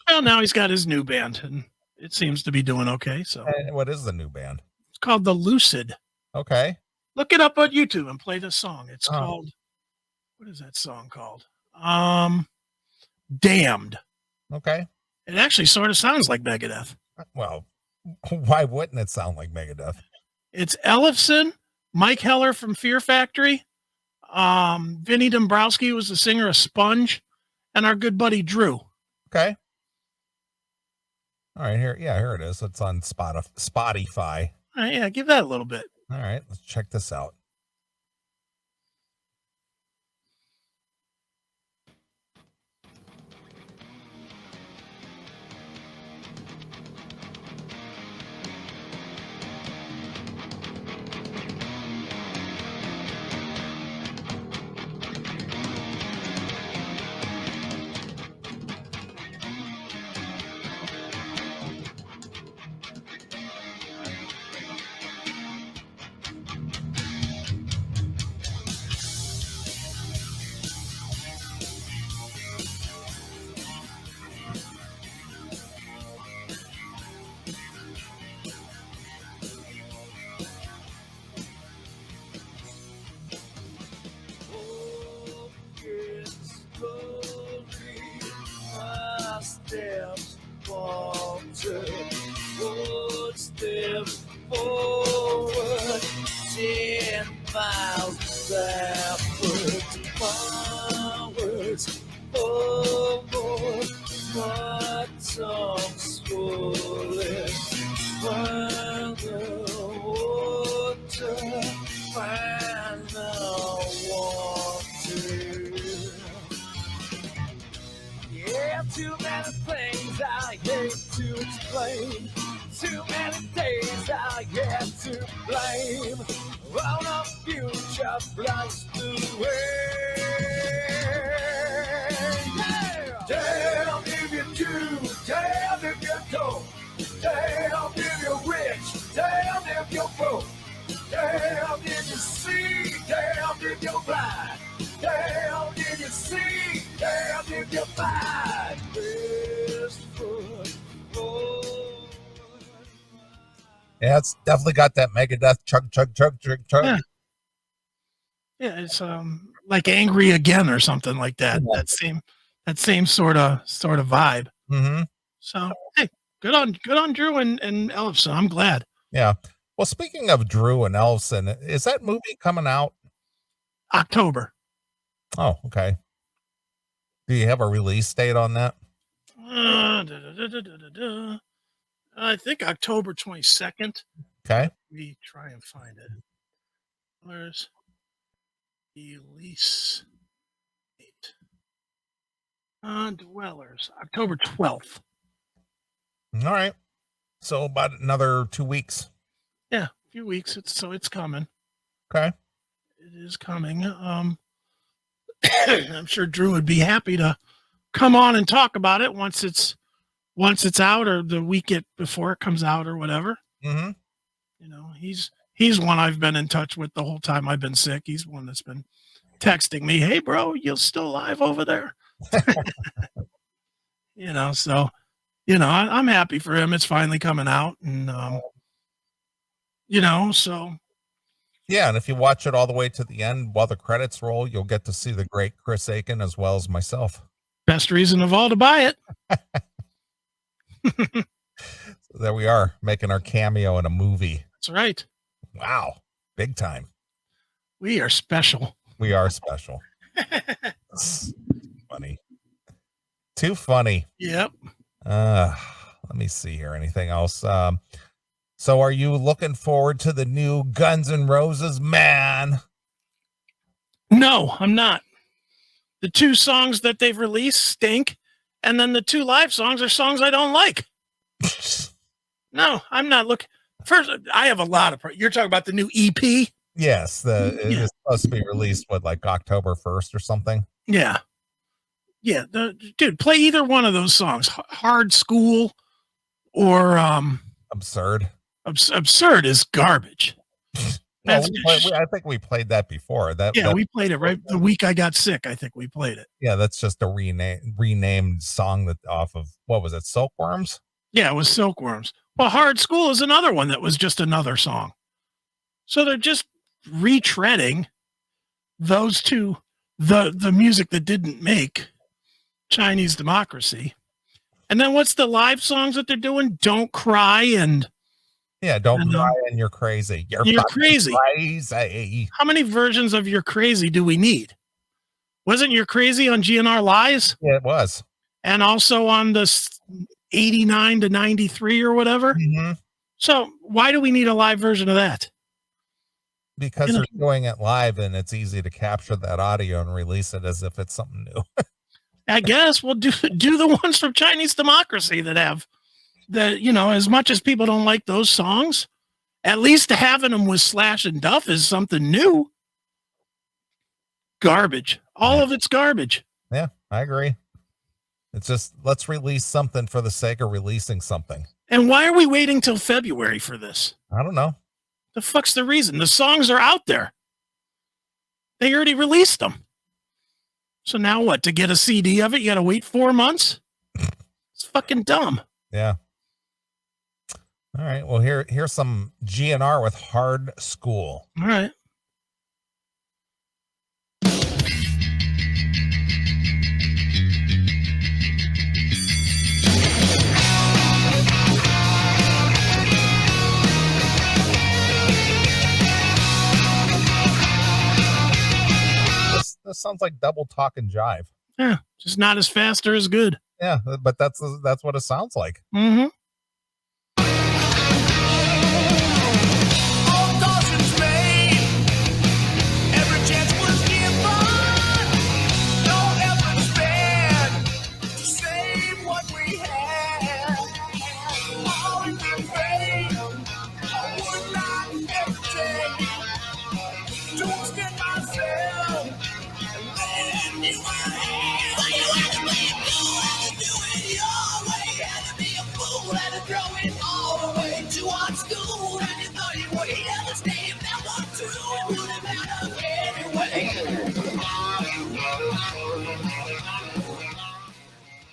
Well, now he's got his new band, and it seems to be doing okay. So, What is the new band? it's called the Lucid. Okay. Look it up on YouTube and play the song. It's called, what is that song called? Damned. Okay. It actually sort of sounds like Megadeth. Well, why wouldn't it sound like Megadeth? It's Ellefson, Mike Heller from Fear Factory, Vinny Dombrowski was the singer of Sponge, and our good buddy Drew. Okay. All right, here it is. It's on Spotify. All right, yeah, give that a little bit. All right, let's check this out. Footsteps forward, 10 miles backwards, forwards, forward, my tongue swollen, find the water, find the water. Yeah, too many things I hate to explain. Too many days I had to blame. All the future flies away. Yeah. Damn if you do, damn if you don't. Damn if you're rich, damn if you're broke. Damn if you see, damn if you're blind. Damn if you see, damn if you're blind. Best foot forward. Yeah, it's definitely got that Megadeth chug. Yeah. Yeah, it's like Angry Again or something like that. Yeah. That same sort of vibe. Mm-hmm. So hey, good on Drew and Ellefson. I'm glad. Yeah. Well, speaking of Drew and Ellefson, is that movie coming out? October. Oh, okay. Do you have a release date on that? I think October 22nd. Okay. We try and find it. Where's the release date? Dwellers, October 12th. All right. So about another 2 weeks. Yeah, a few weeks. It's coming. Okay. It is coming. I'm sure Drew would be happy to come on and talk about it once it's out or the week before it comes out or whatever. Mm-hmm. You know, he's one I've been in touch with the whole time I've been sick. He's one that's been texting me, "Hey bro, you're still alive over there?" You know, so, you know, I'm happy for him. It's finally coming out and, you know, so. Yeah. And if you watch it all the way to the end while the credits roll, you'll get to see the great Chris Aiken as well as myself. Best reason of all to buy it. So there we are, making our cameo in a movie. That's right. Wow. Big time. We are special. We are special. Funny. Too funny. Yep. Let me see here. Anything else? So are you looking forward to the new Guns N' Roses, man? No, I'm not. The 2 songs that they've released stink, and then the 2 live songs are songs I don't like. No, I'm not looking. First, I have a lot of. You're talking about the new EP? Yes, it is supposed to be released like October 1st or something. Yeah. Yeah, dude, play either one of those songs. Hard School or Absurd. Absurd is garbage. That's I think we played that before. We played it right the week I got sick. I think we played it. Yeah, that's just a renamed song that off of, what was it, Silkworms? Yeah, it was Silkworms. Well, Hard School is another one that was just another song. So they're just retreading those two, the music that didn't make Chinese Democracy. And then what's the live songs that they're doing? Don't Cry and... Yeah, Don't Cry and You're Crazy. You're crazy. Crazy. How many versions of You're Crazy do we need? Wasn't You're Crazy on GNR Lies? Yeah, it was. And also on the 89 to 93 or whatever? Mm-hmm. So why do we need a live version of that? Because they're doing it live and it's easy to capture that audio and release it as if it's something new. I guess we'll do the ones from Chinese Democracy that have the, as much as people don't like those songs, at least having them with Slash and Duff is something new. Garbage. All of it's garbage. Yeah, I agree. It's just, let's release something for the sake of releasing something. And why are we waiting till February for this? I don't know. The fuck's the reason? The songs are out there. They already released them. So now what? To get a CD of it, you got to wait 4 months? It's fucking dumb. Yeah. All right. Well, here's some GNR with Hard School. All right. This sounds like double talk and jive. Yeah, just not as fast or as good. Yeah, but that's what it sounds like. Mm-hmm.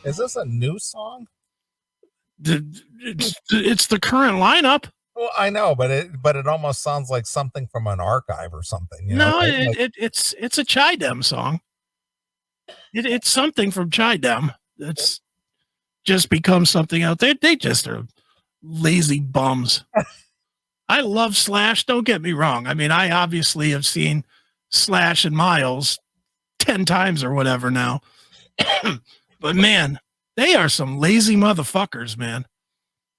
Is this a new song? It's the current lineup. Well, I know, but it almost sounds like something from an archive or something. It's a Chai Dem song. It's something from Chai Dem that's just become something else. They just are lazy bums. I love Slash. Don't get me wrong. I mean, I obviously have seen Slash and Miles 10 times or whatever now. But man, they are some lazy motherfuckers, man.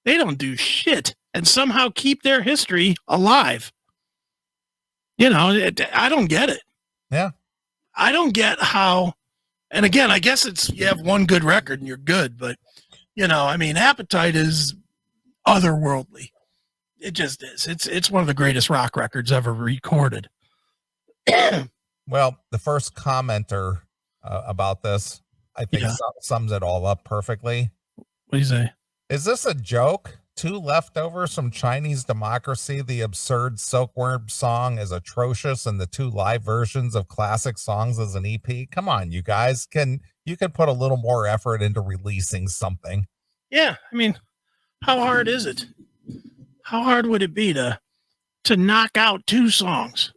They don't do shit and somehow keep their history alive. I don't get it. Yeah. I don't get how, and again, I guess it's, you have one good record and you're good, but Appetite is otherworldly. It just is. It's one of the greatest rock records ever recorded. Well, the first commenter about this, I think sums it all up perfectly. What do you say? Is this a joke? 2 leftovers from Chinese Democracy. The absurd Silkworm song is atrocious, and the 2 live versions of classic songs as an EP. Come on, you guys. You can put a little more effort into releasing something. Yeah, I mean, how hard is it? How hard would it be to knock out 2 songs?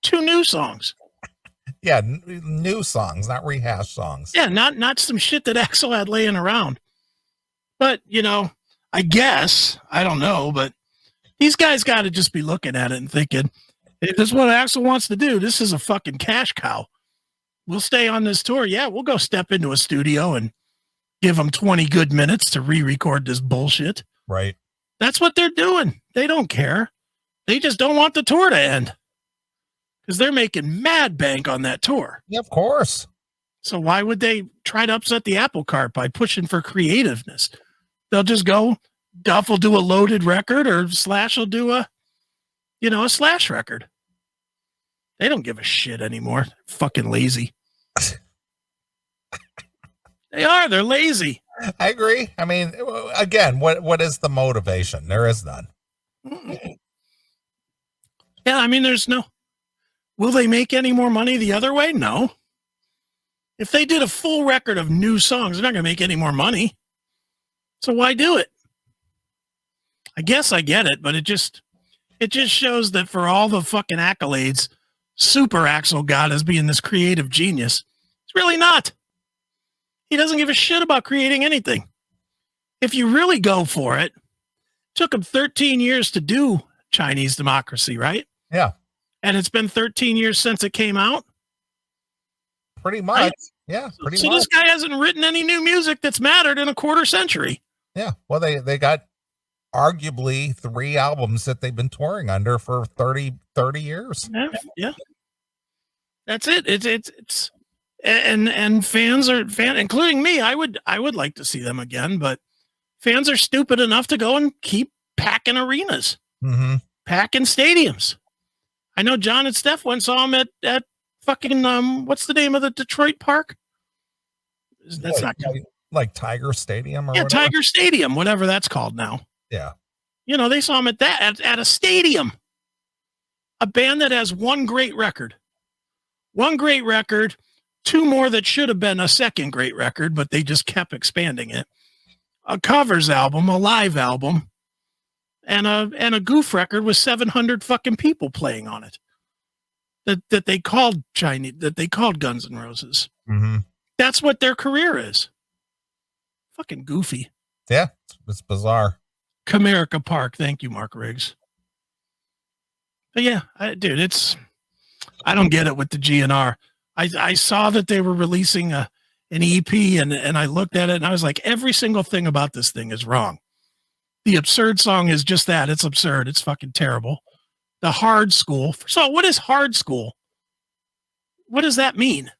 2 new songs. Yeah, new songs, not rehashed songs. Yeah, not some shit that Axl had laying around. But, I guess, I don't know, but these guys got to just be looking at it and thinking, if this is what Axl wants to do, this is a fucking cash cow. We'll stay on this tour. Yeah, we'll go step into a studio and give them 20 good minutes to re-record this bullshit. Right. That's what they're doing. They don't care. They just don't want the tour to end. Because they're making mad bank on that tour. Yeah, of course. So why would they try to upset the apple cart by pushing for creativeness? They'll just go, Duff will do a Loaded record or Slash will do a Slash record. They don't give a shit anymore. Fucking lazy. They are. They're lazy. I agree. I mean, again, what is the motivation? There is none. Yeah, I mean, will they make any more money the other way? No. If they did a full record of new songs, they're not going to make any more money. So why do it? I guess I get it, but it just shows that for all the fucking accolades Super Axel got as being this creative genius, it's really not. He doesn't give a shit about creating anything. If you really go for it, took him 13 years to do Chinese Democracy, right? Yeah. And it's been 13 years since it came out. Pretty much. Right? Yeah, pretty much. So this guy hasn't written any new music that's mattered in a quarter century. Yeah. Well, they got arguably 3 albums that they've been touring under for 30 years. Yeah. That's it. It's and fans, including me, I would like to see them again, but fans are stupid enough to go and keep packing arenas, packing stadiums. I know John and Steph went saw him at fucking what's the name of the Detroit park? That's like Tiger Stadium or yeah, whatever. Tiger Stadium, whatever that's called now. Yeah. You know, they saw him at a stadium. A band that has one great record. 2 more that should have been a second great record, but they just kept expanding it. A covers album, a live album, and a goof record with 700 fucking people playing on it. That they called Chinese, that they called Guns N' Roses. Mm-hmm. That's what their career is. Fucking goofy. Yeah, it's bizarre. Comerica Park. Thank you, Mark Riggs. But yeah, I don't get it with the GNR. I saw that they were releasing an EP and I looked at it and I was like, every single thing about this thing is wrong. The absurd song is just that. It's absurd. It's fucking terrible. The hard school. So what is hard school? What does that mean?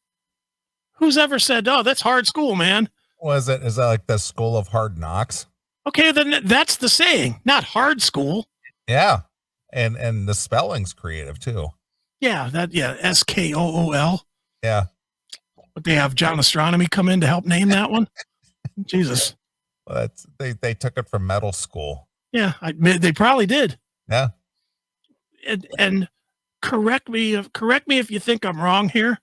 Who's ever said, oh, that's hard school, man? Is that like the School of Hard Knocks? Okay, then that's the saying, not hard school. Yeah. And the spelling's creative too. Yeah, SKOOL. Yeah. But they have John Astronomy come in to help name that one. Jesus. Well, they took it from metal school. Yeah, they probably did. Yeah. And correct me if you think I'm wrong here,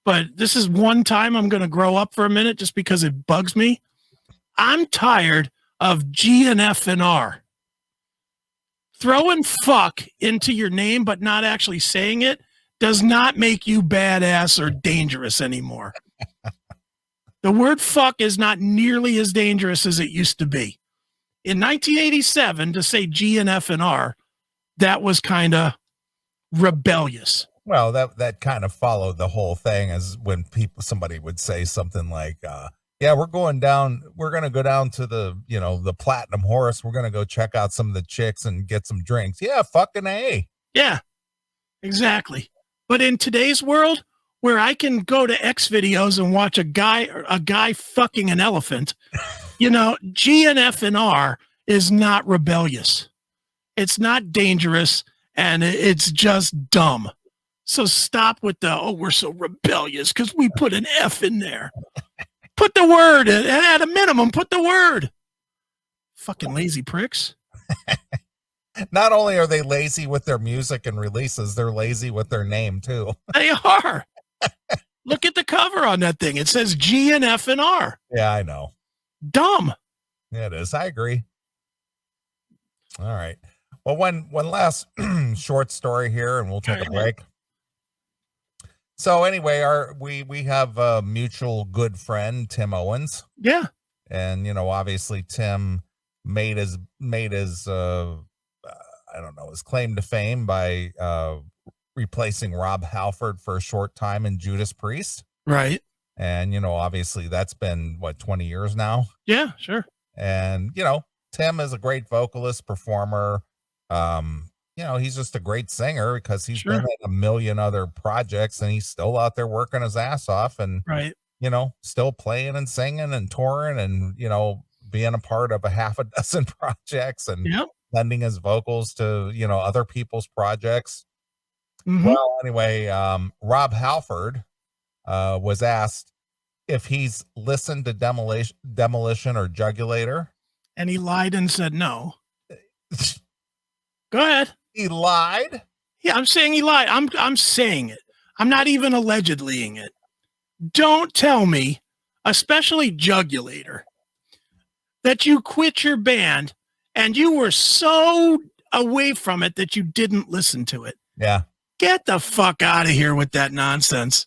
but this is one time I'm going to grow up for a minute just because it bugs me. I'm tired of G and F and R. Throwing fuck into your name but not actually saying it does not make you badass or dangerous anymore. The word fuck is not nearly as dangerous as it used to be. In 1987, to say G and F and R, that was kind of rebellious. Well, that kind of followed the whole thing, as when somebody would say something like, yeah, we're going to go down to the Platinum Horse. We're going to go check out some of the chicks and get some drinks. Yeah, fucking A. Yeah, exactly. But in today's world, where I can go to X videos and watch a guy fucking an elephant, G and F and R is not rebellious. It's not dangerous, and it's just dumb. So stop with we're so rebellious because we put an F in there. Put the word, at a minimum, put the word. Fucking lazy pricks. Not only are they lazy with their music and releases, they're lazy with their name too. They are. Look at the cover on that thing. It says G and F and R. Yeah, I know. Dumb. Yeah, it is. I agree. All right. Well, one last short story here, and we'll take a break. So anyway, we have a mutual good friend, Tim Owens. Yeah. And obviously Tim made his I don't know, his claim to fame by replacing Rob Halford for a short time in Judas Priest. Right. And obviously that's been 20 years now. Yeah, sure. And Tim is a great vocalist, performer. He's just a great singer because he's been in a million other projects and he's still out there working his ass off and, still playing and singing and touring and, being a part of a half a dozen projects and lending his vocals to, other people's projects. Mm-hmm. Well, anyway, Rob Halford was asked if he's listened to Demolition or Jugulator. And he lied and said no. Go ahead. He lied. Yeah, I'm saying he lied. I'm saying it. I'm not even allegedlying it. Don't tell me, especially Jugulator, that you quit your band and you were so away from it that you didn't listen to it. Yeah. Get the fuck out of here with that nonsense.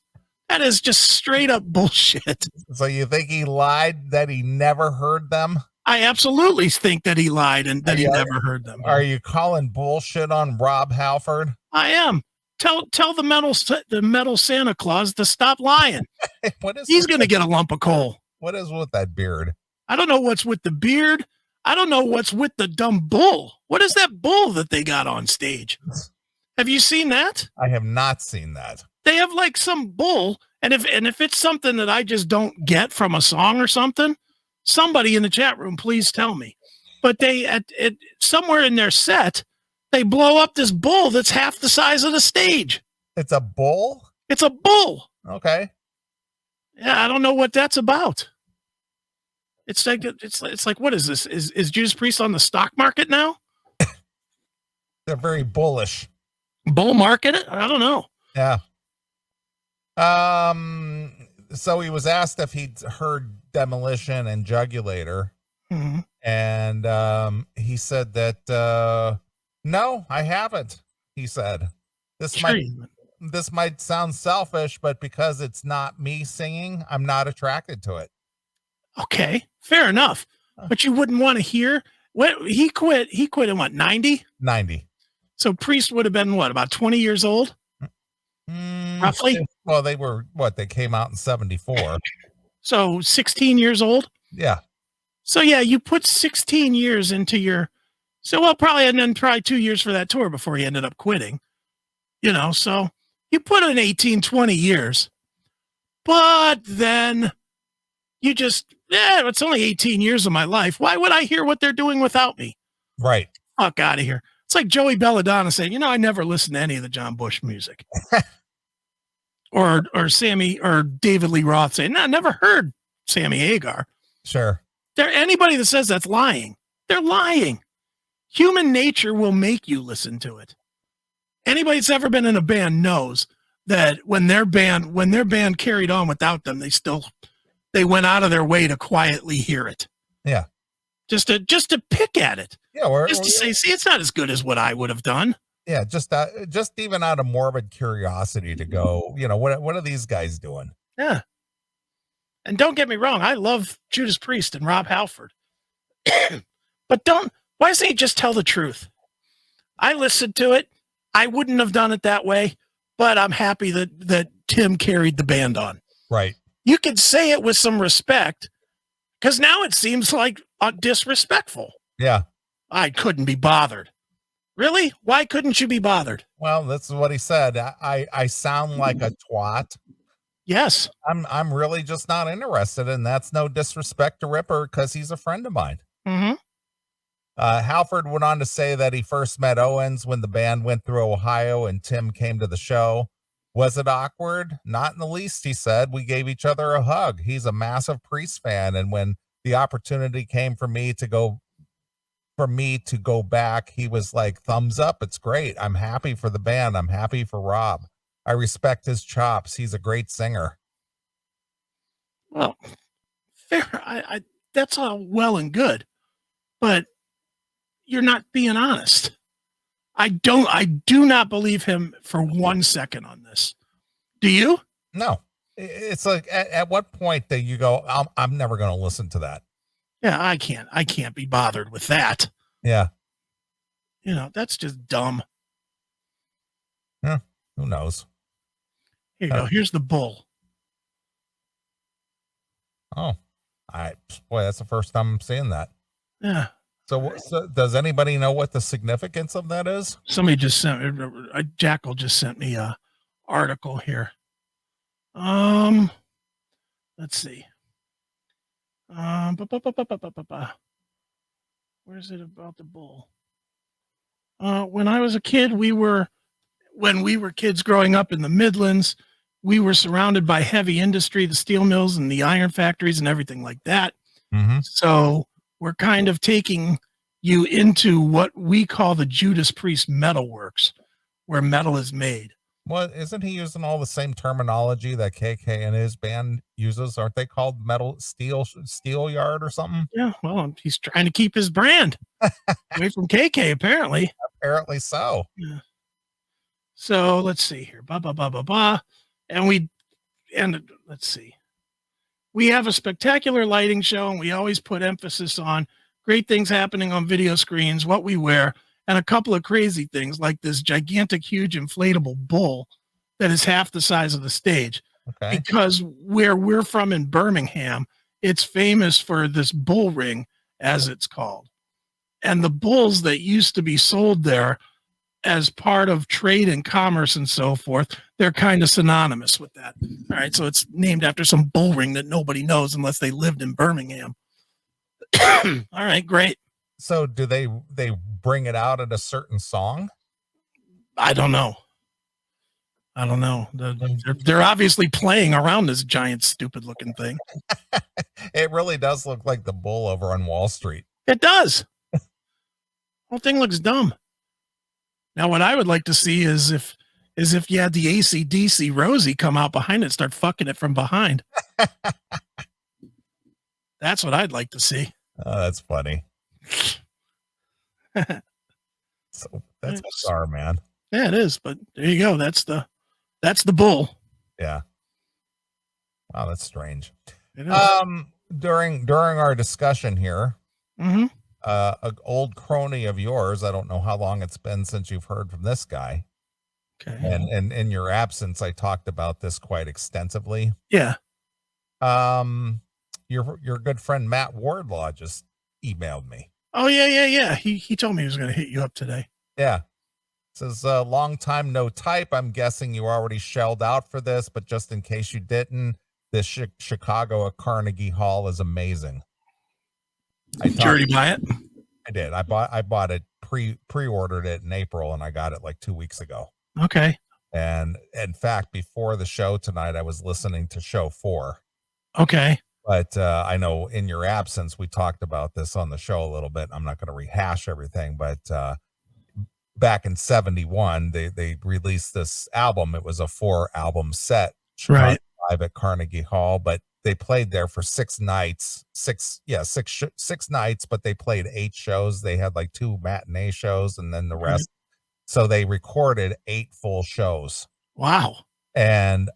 That is just straight up bullshit. So you think he lied that he never heard them? I absolutely think that he lied and that he never heard them. Are you calling bullshit on Rob Halford? I am. Tell the metal Santa Claus to stop lying. He's going to get a lump of coal. What is with that beard? I don't know what's with the beard. I don't know what's with the dumb bull. What is that bull that they got on stage? Have you seen that? I have not seen that. They have like some bull, and if it's something that I just don't get from a song or something, somebody in the chat room, please tell me. But they at somewhere in their set, they blow up this bull that's half the size of the stage. It's a bull? It's a bull. Okay. Yeah, I don't know what that's about. It's like what is this? Is Judas Priest on the stock market now? They're very bullish. Bull market? I don't know. Yeah. So he was asked if he'd heard Demolition and Jugulator. Mm-hmm. And he said that no, I haven't. He said, this might sound selfish, but because it's not me singing, I'm not attracted to it. Okay, fair enough. But you wouldn't want to hear what he quit in what, 90? 90. So Priest would have been what, about 20 years old? Roughly? Well, they were they came out in 74. So 16 years old? Yeah. So yeah, you put 16 years into your, and then probably 2 years for that tour before he ended up quitting. You know, so you put in 18, 20 years. But then you just, it's only 18 years of my life. Why would I hear what they're doing without me? Right. Fuck out of here. It's like Joey Belladonna saying, I never listened to any of the John Bush music. or Sammy or David Lee Roth saying, no, I never heard Sammy Hagar. Sure. Anybody that says that's lying. They're lying. Human nature will make you listen to it. Anybody that's ever been in a band knows that when their band carried on without them, they went out of their way to quietly hear it. Yeah. Just to pick at it. Yeah. Say, see, it's not as good as what I would have done. Yeah. Just even out of morbid curiosity to go, what are these guys doing? Yeah. And don't get me wrong. I love Judas Priest and Rob Halford, but why doesn't he just tell the truth? I listened to it. I wouldn't have done it that way, but I'm happy that Tim carried the band on. Right. You could say it with some respect, because now it seems like disrespectful. Yeah. I couldn't be bothered. Really? Why couldn't you be bothered? Well, that's what he said. I sound like a twat. Yes. I'm really just not interested, and that's no disrespect to Ripper because he's a friend of mine. Mm-hmm. Halford went on to say that he first met Owens when the band went through Ohio and Tim came to the show. Was it awkward? Not in the least, he said. We gave each other a hug. He's a massive Priest fan, and when the opportunity came for me to go back, he was like, thumbs up. It's great. I'm happy for the band. I'm happy for Rob. I respect his chops. He's a great singer. Well, fair. I that's all well and good, but you're not being honest. I do not believe him for 1 second on this. Do you? No. It's like, at what point do you go, I'm never going to listen to that? Yeah, I can't be bothered with that. Yeah. That's just dumb. Yeah. Who knows? Here you go. Here's the bull. Oh, boy, that's the first time I'm seeing that. Yeah. So does anybody know what the significance of that is? Somebody just sent me, Jackal just sent me a article here. Let's see. Where is it about the bull? When I was a kid, when we were kids growing up in the Midlands, we were surrounded by heavy industry, the steel mills and the iron factories and everything like that. Mm-hmm. So we're kind of taking you into what we call the Judas Priest Metalworks, where metal is made. Well, isn't he using all the same terminology that KK and his band uses? Aren't they called metal steel yard or something? Yeah, well, he's trying to keep his brand away from KK, apparently. Apparently so. Yeah. So let's see here. And let's see. We have a spectacular lighting show, and we always put emphasis on great things happening on video screens, what we wear, and a couple of crazy things like this gigantic, huge inflatable bull that is half the size of the stage. Okay. Because where we're from in Birmingham, it's famous for this bull ring, as it's called. And the bulls that used to be sold there as part of trade and commerce and so forth, they're kind of synonymous with that. All right. So it's named after some bull ring that nobody knows unless they lived in Birmingham. All right, great. So do they bring it out at a certain song? I don't know. They're obviously playing around this giant, stupid looking thing. It really does look like the bull over on Wall Street. It does. Whole thing looks dumb. Now, what I would like to see is if you had the AC/DC Rosie come out behind it and start fucking it from behind. That's what I'd like to see. Oh, that's funny. So that's bizarre, man. Yeah, it is. But there you go. That's the bull. Yeah. Wow, that's strange. It is. During our discussion here, Mm-hmm. an old crony of yours, I don't know how long it's been since you've heard from this guy. Okay. And in your absence, I talked about this quite extensively. Yeah. Your good friend Matt Wardlaw just emailed me. Oh, yeah. He told me he was going to hit you up today. Yeah. Says, long time no type. I'm guessing you already shelled out for this, but just in case you didn't, this Chicago at Carnegie Hall is amazing. Did you already buy it? I did. I bought it, pre-ordered it in April, and I got it like 2 weeks ago. Okay. And in fact, before the show tonight, I was listening to show 4. Okay. But I know in your absence, we talked about this on the show a little bit. I'm not going to rehash everything, but back in 71, they released this album. It was a 4-album set, Right. live at Carnegie Hall, but they played there for 6 nights, 6 nights, but they played 8 shows. They had like 2 matinee shows and then the rest. So they recorded 8 full shows. Wow. And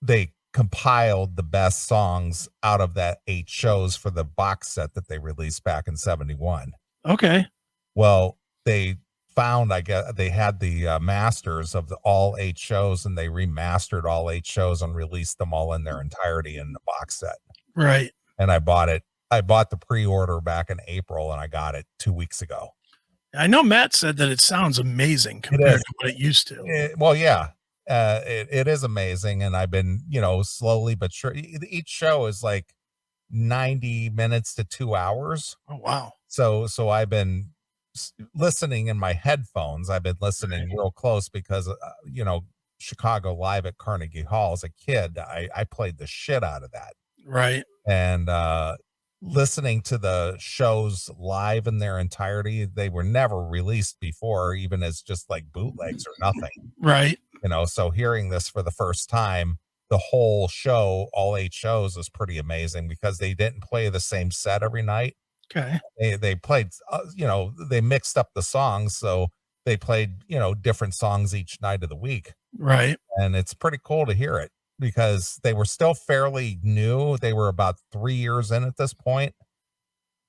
they compiled the best songs out of that 8 shows for the box set that they released back in 71. Okay. Well, they found, I guess they had the masters of all 8 shows, and they remastered all 8 shows and released them all in their entirety in the box set. Right. And I bought the pre-order back in April, and I got it 2 weeks ago. I know Matt said that it sounds amazing compared to what it used to. Well, yeah, it is amazing. And I've been, slowly but sure. Each show is like 90 minutes to 2 hours. Oh, wow. So I've been listening in my headphones. I've been listening real close because, Chicago live at Carnegie Hall as a kid, I played the shit out of that. Right. And, listening to the shows live in their entirety, they were never released before, even as just like bootlegs or nothing. Right. So hearing this for the first time, the whole show, all 8 shows, is pretty amazing because they didn't play the same set every night. Okay. They played, they mixed up the songs. So they played, different songs each night of the week. Right. And it's pretty cool to hear it, because they were still fairly new. They were about 3 years in at this point.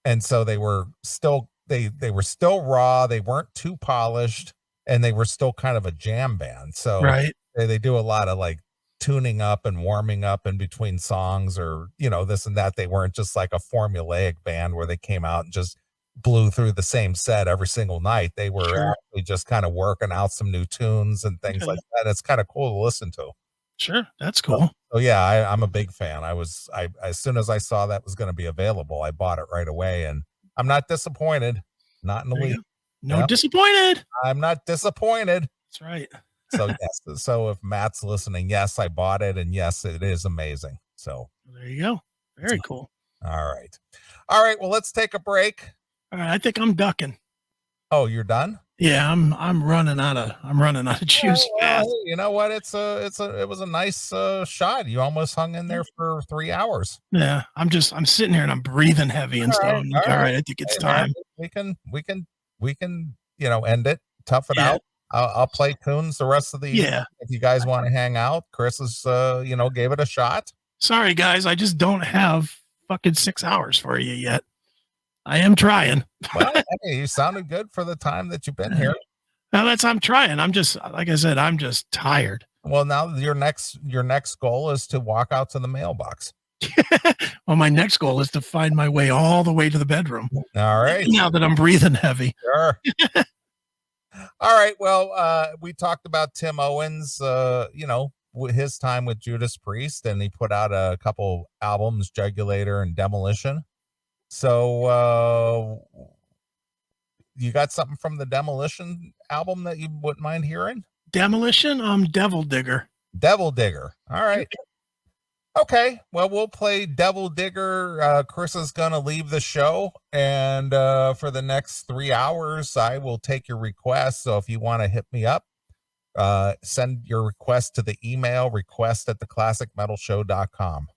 And so they were still, they were still raw. They weren't too polished, and they were still kind of a jam band. So Right. they do a lot of like tuning up and warming up in between songs, or, this and that. They weren't just like a formulaic band where they came out and just blew through the same set every single night. They were actually just kind of working out some new tunes and things like that. It's kind of cool to listen to. Sure. That's cool. So yeah, I'm a big fan. I as soon as I saw that was going to be available, I bought it right away, and I'm not disappointed. Not in the least. No disappointed. I'm not disappointed. That's right. So yes. So if Matt's listening, yes, I bought it, and yes, it is amazing. So There you go. Very cool. all right. Well, let's take a break. All right. I think I'm ducking. Oh, you're done? Yeah, I'm running out of juice fast. Well, you know what? It was a nice shot. You almost hung in there for 3 hours. Yeah, I'm sitting here and I'm breathing heavy and stuff. I'm like, all right, I think it's Hey, man, time. we can end it, tough it Yeah. out. I'll play tunes the rest of the evening if you guys want to hang out. Chris is gave it a shot. Sorry guys, I just don't have fucking 6 hours for you yet. I am trying. Well, hey, you sounded good for the time that you've been here. Now I'm trying. I'm just, like I said, I'm just tired. Well, now your next goal is to walk out to the mailbox. Well, my next goal is to find my way all the way to the bedroom. All right. Now that I'm breathing heavy. Sure. All right. Well, we talked about Tim Owens, his time with Judas Priest, and he put out a couple albums, Jugulator and Demolition. So you got something from the Demolition album that you wouldn't mind hearing? Demolition? Devil Digger. Devil Digger. All right. Okay. Well, we'll play Devil Digger. Chris is going to leave the show. And for the next 3 hours, I will take your request. So if you want to hit me up, send your request to the email request@theclassicmetalshow.com.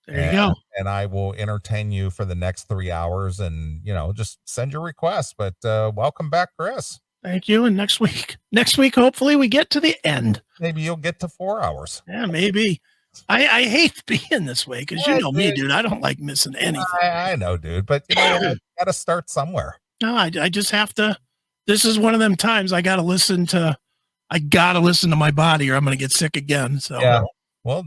There you go. And I will entertain you for the next 3 hours and, just send your request. But welcome back, Chris. Thank you. And next week, hopefully we get to the end. Maybe you'll get to 4 hours. Yeah, maybe. I hate being this way because you know me, dude. I don't like missing anything. I know, dude. But you got to start somewhere. No, I just have to. This is one of them times I got to listen to my body or I'm going to get sick again. So, yeah. Well,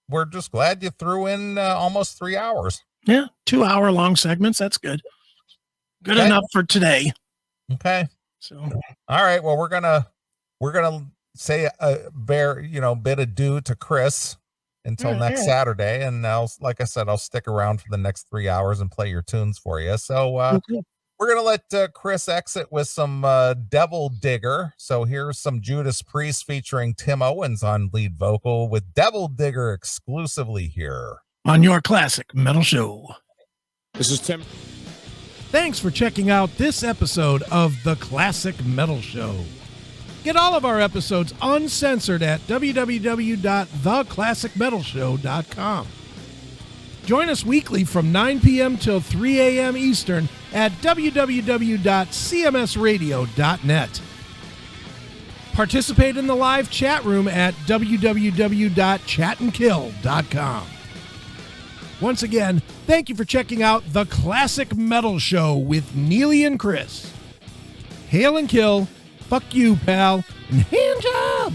we're just glad you threw in almost 3 hours. Yeah. 2 hour long segments. That's good. Good enough for today. Okay. So, all right. Well, we're going to say bid adieu to Chris until next Saturday. And like I said, I'll stick around for the next 3 hours and play your tunes for you. So, we're going to let Chris exit with some Devil Digger. So here's some Judas Priest featuring Tim Owens on lead vocal with Devil Digger exclusively here on your Classic Metal Show. This is Tim. Thanks for checking out this episode of The Classic Metal Show. Get all of our episodes uncensored at www.theclassicmetalshow.com. Join us weekly from 9 p.m. till 3 a.m. Eastern at www.cmsradio.net. Participate in the live chat room at www.chatandkill.com. Once again, thank you for checking out The Classic Metal Show with Neeley and Chris. Hail and kill, fuck you, pal, and hand job!